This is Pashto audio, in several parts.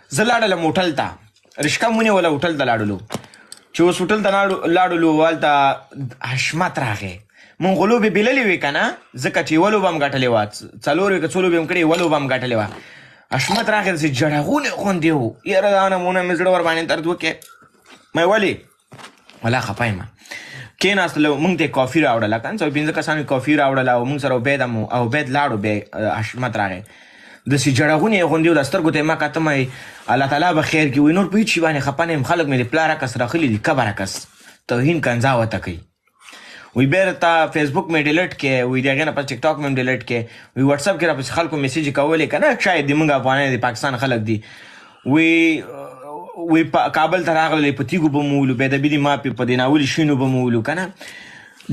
زه لاړلم هوټل ته، رشقه مو ونیوله هوټل ته لاړلو. چې اوس هوټل ته لاړلو هلته حشمت راغی. مونږ خو لوبې بېللې وې که نه، ځکه چې یوه لوبه هم ګټلې وه، 4 وې که 2 لوبې هم کړې، یوه لوبه هم ګټلې وه. حشمت راغی داسې جړغونی غوندې و. یاره دا نمونه مې زړه ورباندې درد وکړې. مې ولې ولا خفه یم. کېناستلو، مونږ ته یې کافي راوړله، که نه 15 کسانو یې کافي راوړله او مونږ سره عبید هم و. عبید لاړو، بیا حشمت راغی داسې جړغونی یې غوندې و، د سترګو ته یې ما کته، مې الله تعالی به خیر کړي. وایي نور په هېڅ شي باندې خفه نه یم، خلک مې د پلار عکس راخلي دي، کبر عکس توهین کنځا ورته کوي. وی بیا راته فیسبوک مې ډیلیټ کړې، وی د هغې نه پس ټیک ټاک مې هم ډیلیټ کړې، وی وټساپ کې راپسې خلکو میسیج کولې که نه، شاید د مونږ افغانان د پاکستان خلک دي. وی کابل ته راغللې، په تیږو به مو ولو، بیا د بیدي ما په د ناولي شینو به مو ولو که نه،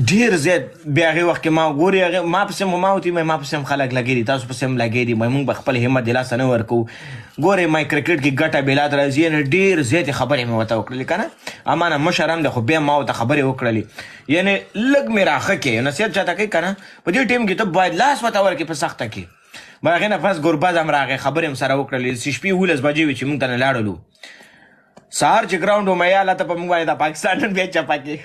ډېر زیات. بیا هغې وخت کې ما ګورې ما پسې ما ورته ما پسې هم خلک لګې دي، تاسو پسې هم لګې دي، مونږ به خپل همت د لاسه نه ورکوو. ګورې ما کرکټ کې ګټه بېلاد راځي، یعنې ډېر زیاتې خبرې مې ورته وکړلې که نه. امانه مشر هم دی، خو بیا ما ورته خبرې وکړلې، یعنې لږ مې راښه کې نصیحت چاته کوي که نه، په دې ټیم کې ته باید لاس ورته ورکړې په سخته کې. هغې نه پس ګربز هم راغی، خبرې هم سره وکړلې. شپې 11 بجې وې چې مونږ ته نه لاړلو. سهار چې ګراونډ وم یا هلته په مونږ باندې د پاکستان نن بیا چپه کې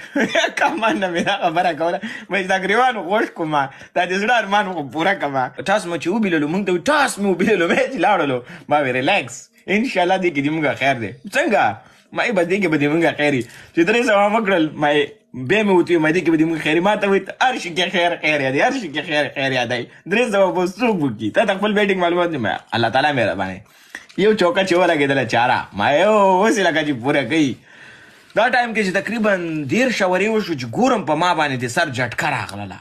کمان نه مې دا خبره کوله، مې دا ګریوان غوښ کړم، دا د زړه ارمان خو پوره کړم. ټاس مو چې وبیللو، مونږ ته ټاس مې وبیللو، مې چې لاړلو، ما وی ریلیکس، انشاءالله دې کې دې مونږ خیر دی. څنګه ما یې به دې کې به دې مونږ خیر وي. چې 3 سوه مه کړل، ما بیا مې ورته ویل ما دې کې به دې مونږ خیر وي. ما ته وایي هر شي کې خیر خیر یادوي، هر شي کې خیر خیر یادوي. 3 سوه به څوک وکړي؟ تا ته خپل بیټینګ معلومات نه، الله تعالی مهربانه. یو چوکه چې ولګېدله چاره، ما یو اوس یې لکه چې پوره کوي. دا ټایم کې چې تقریبا 13 شورې وشو چې ګورم په ما باندې د سر جټکه راغلله.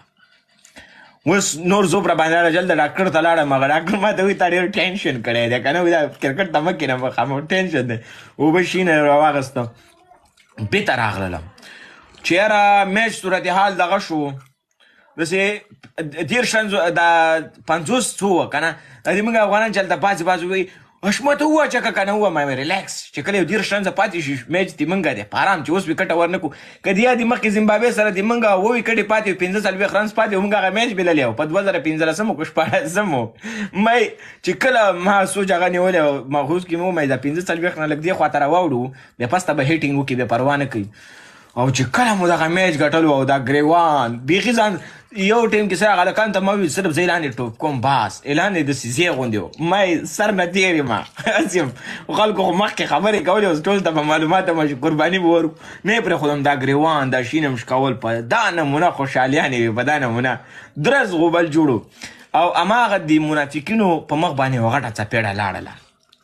اوس نور زوب را باندې جلد ډاکټر ته لاړم، هغه ډاکټر ما ته وایي تا ډېر ټینشن کړی دی که نه، دا کرکټ ته مه کښېنه، خامخا ټینشن دی. اوبه شینه راواغسته، بېرته راغللم چې یاره میچ صورتحال دغه شو، داسې 50 څو وه که نه، دې مونږ افغانان چې هلته پاسې وایي حشمت وواچکه که نه، ووایم ریلیکس چې کله یو 13 رنزه پاتې شي میچ د مونږ دی په ارام، چې اوس وکټه ورنه کړو. که د یادې مخکې زیمبابوې سره د مونږ 7 وکټې پاتې وي، 15 رنز پاتې وي، مونږ هغه میچ بېللی و په 2015 که 14 مې چې کله ما سوچ هغه نیولی و ماخوذ کې مې ومې دا 15 نه لږ دې خواته راواوړو، بیا پس ته به هیټینګ وکړي، بیا پروا نه کوي. او چې کله مو دغه میچ ګټلو او دا ګریوان بیخي ځان یو ټیم کې سره هلکانو ته ما ویل صرف زه اعلان یې ټوپ کوم، بس اعلان یې داسې ځای غوندې و، ما یې سر نه تېر یم. هسې یم خلکو خو مخکې خبرې کولې، اوس ټول ته به معلومات هم قرباني به ورکړو، نه یې پرېښودم. دا ګریوان دا شین هم شکول په دا نمونه خوشحالیانې وې، په دا نمونه درز غوبل جوړو. او هماغه د منافقینو په مخ باندې یوه غټه څپېړه لاړله،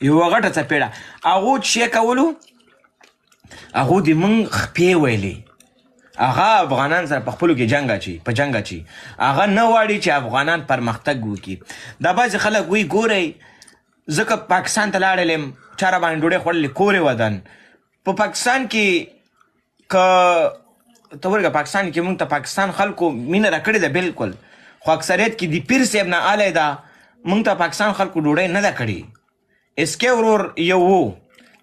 یوه غټه څپېړه. هغو چې شی کولو، هغو د مونږ خپې ویلې، هغه افغانان سره په خپلو کې جنګ اچي، په جنګ اچي، هغه نه غواړي چې افغانان پرمختګ وکړي. دا بعضې خلک وایي ګورئ ځکه پاکستان ته لاړل یم، چا را باندې ډوډۍ خوړلې کور یې ودان. په پاکستان کې که ته ورګه پاکستان کې مونږ ته پاکستان خلکو مینه راکړې ده بلکل، خو اکثریت کې د پیر صاحب نه آلی ده، مونږ ته پاکستان خلکو ډوډۍ نه ده کړې. اسکې ورور یو و،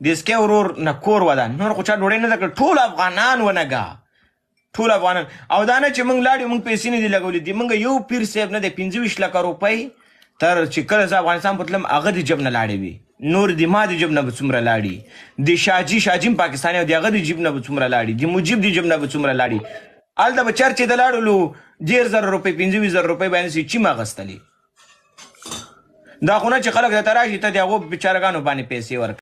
د اسکې ورور نه کور ودان، نور خو چا ډوډۍ نه ده کړې، ټول افغانان ونګه، ټول افغانان. او دا نه چې مونږ لاړو مونږ پیسې نه دي لګولې دي، مونږ یو پیر صاحب نه دی 25 لکه روپۍ تر چې کله زه افغانستان په تلم هغه د جیب نه لاړې وي، نور د ما د جیب نه به څومره لاړي، د شاجي پاکستاني او د هغه د جیب نه به څومره لاړي، د مجیب د جیب نه به څومره لاړي. هلته به چرچې د لاړلو 10,000 روپۍ 25,000 روپۍ باندې سي چیم اخیستلې. دا خو نه چې خلک درته راشي ته د هغو بېچارهګانو باندې پیسې ورکړې.